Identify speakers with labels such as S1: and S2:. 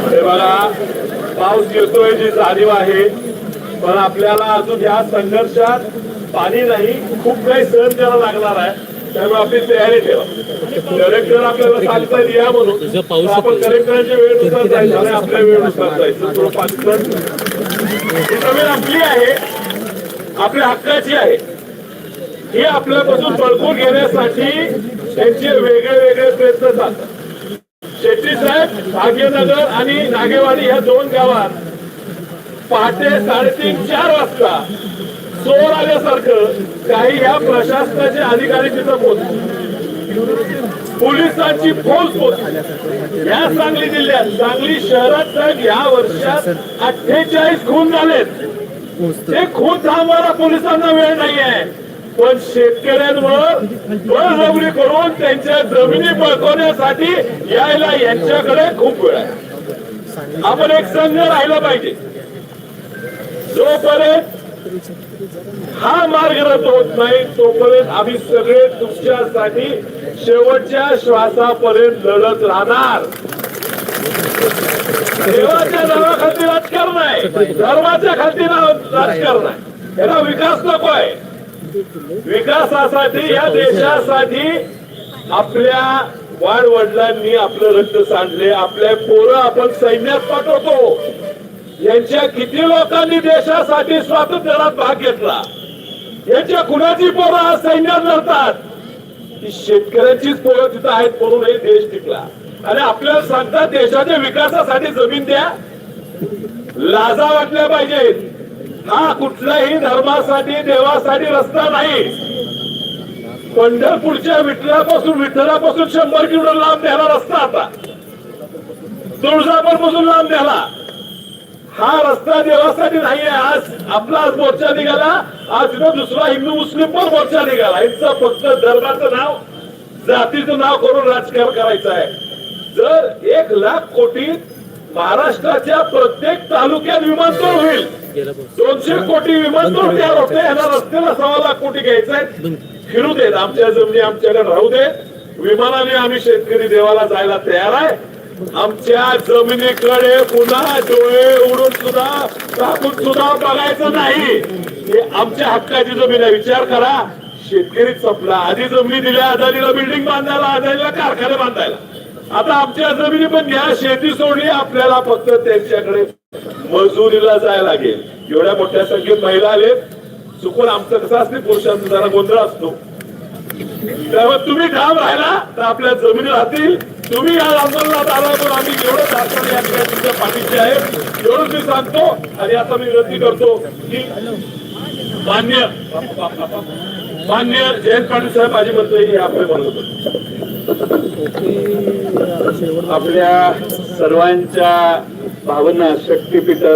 S1: हे बघा, पाऊस येतोय जी जाणीव आहे, पण आपल्याला अजून या संघर्षात पाणी नाही, खूप काही सहन करायला लागणार आहे. त्यामुळे आपली तयारी ठेवा. कलेक्टर आपल्याला सांगताय या म्हणून आपण कलेक्टरांच्या वेळेनुसार जायचं आणि आपल्या वेळेनुसार जायचं. थोडं पाचपण ही जमीन आपली आहे, आपल्या हक्काची आहे. हे आपल्यापासून बळकून घेण्यासाठी त्यांचे वेगळे वेगळे प्रयत्न चालतात. शेट्टी साहेब भाग्यनगर आणि नागेवाडी ह्या दोन गावात पहाटे 3:30-4 वाजता चोर आल्यासारखं काही ह्या प्रशासनाचे अधिकारी तिथं पोहोचले. पोलिसांची फौज पोहोचली. या सांगली जिल्ह्यात, सांगली शहरात तर या वर्षात 48 खून झालेत. ते खून थांबवायला पोलिसांना वेळ नाही आहे, पण शेतकऱ्यांवर बळजबरी करून त्यांच्या जमिनी बळकवण्यासाठी यायला यांच्याकडे खूप वेळ आहे. आपण एक संघ राहिला पाहिजे. जोपर्यंत हा मार्ग रद्द होत नाही तोपर्यंत आम्ही सगळे तुमच्यासाठी शेवटच्या श्वासापर्यंत लढत राहणार. देवाच्या नावाखाली राजकारण आहे, धर्माच्या खाली राजकारण आहे. याला विकास नको आहे. विकासासाठी, या देशासाठी आपल्या वाडवडिलांनी आपलं रक्त सांडले, आपल्या पोरं आपण सैन्यात पाठवतो. यांच्या किती लोकांनी देशासाठी स्वातंत्र्यात भाग घेतला? यांच्या कुणाची पोरं आज सैन्यात लढतात? ही शेतकऱ्यांचीच पोरं तिथं आहेत म्हणून हे देश टिकला. आणि आपल्याला सांगतात देशाच्या विकासासाठी जमीन द्या. लाजा वाटल्या पाहिजेत. हा कुठल्याही धर्मासाठी, देवासाठी रस्ता नाही. पंढरपूरच्या विठ्ठलापासून 100 किलोमीटर लांब द्यायला रस्ता, आता तुळजापूर पासून लांब द्यायला. हा रस्ता देवासाठी नाहीये. आज आपला मोर्चा निघाला, आज तिथं दुसरा हिंदू मुस्लिम पण मोर्चा निघाला. यांचा फक्त धर्माचं नाव, जातीचं नाव करून राजकारण करायचं आहे. जर 1,00,000 कोटी महाराष्ट्राच्या प्रत्येक तालुक्यात विमानतळ होईल, 200 कोटी विमानतळ तयार होते. ह्याला रस्त्याला 1,00,000 कोटी घ्यायचे आहेत. फिरू देत, आमच्या जमिनी आमच्याकडे राहू देत. विमानाने आम्ही शेतकरी देवाला जायला तयार आहे. आमच्या जमिनीकडे पुन्हा डोळे उडून सुद्धा टाकून सुद्धा बघायचं नाही. हे आमच्या हक्काची जमीन आहे. विचार करा, शेतकरी संपला. आधी जमिनी दिल्या अदानीला बिल्डिंग बांधायला, अदानीला कारखाने बांधायला. आता आमच्या जमिनी पण घ्या, शेती सोडली. आपल्याला फक्त त्यांच्याकडे मजुरीला जायला लागेल. एवढ्या मोठ्या संख्येत महिला आलेत. चुकून आमचं कसं असते, पुरुषांचा जरा गोंधळ असतो. त्यामुळे तुम्ही ठाम राहिला तर आपल्या जमिनी राहतील. तुम्ही या आंदोलनात आला तर आम्ही जेवढं अडचणी आपल्या तुमच्या पाठीशी आहे एवढंच मी सांगतो. आणि आता मी विनंती करतो की मान्य जयंत पाटील साहेब माझी मंत्री हे आपले म्हणत आपल्या सर्वांच्या भावना शक्तीपीठाला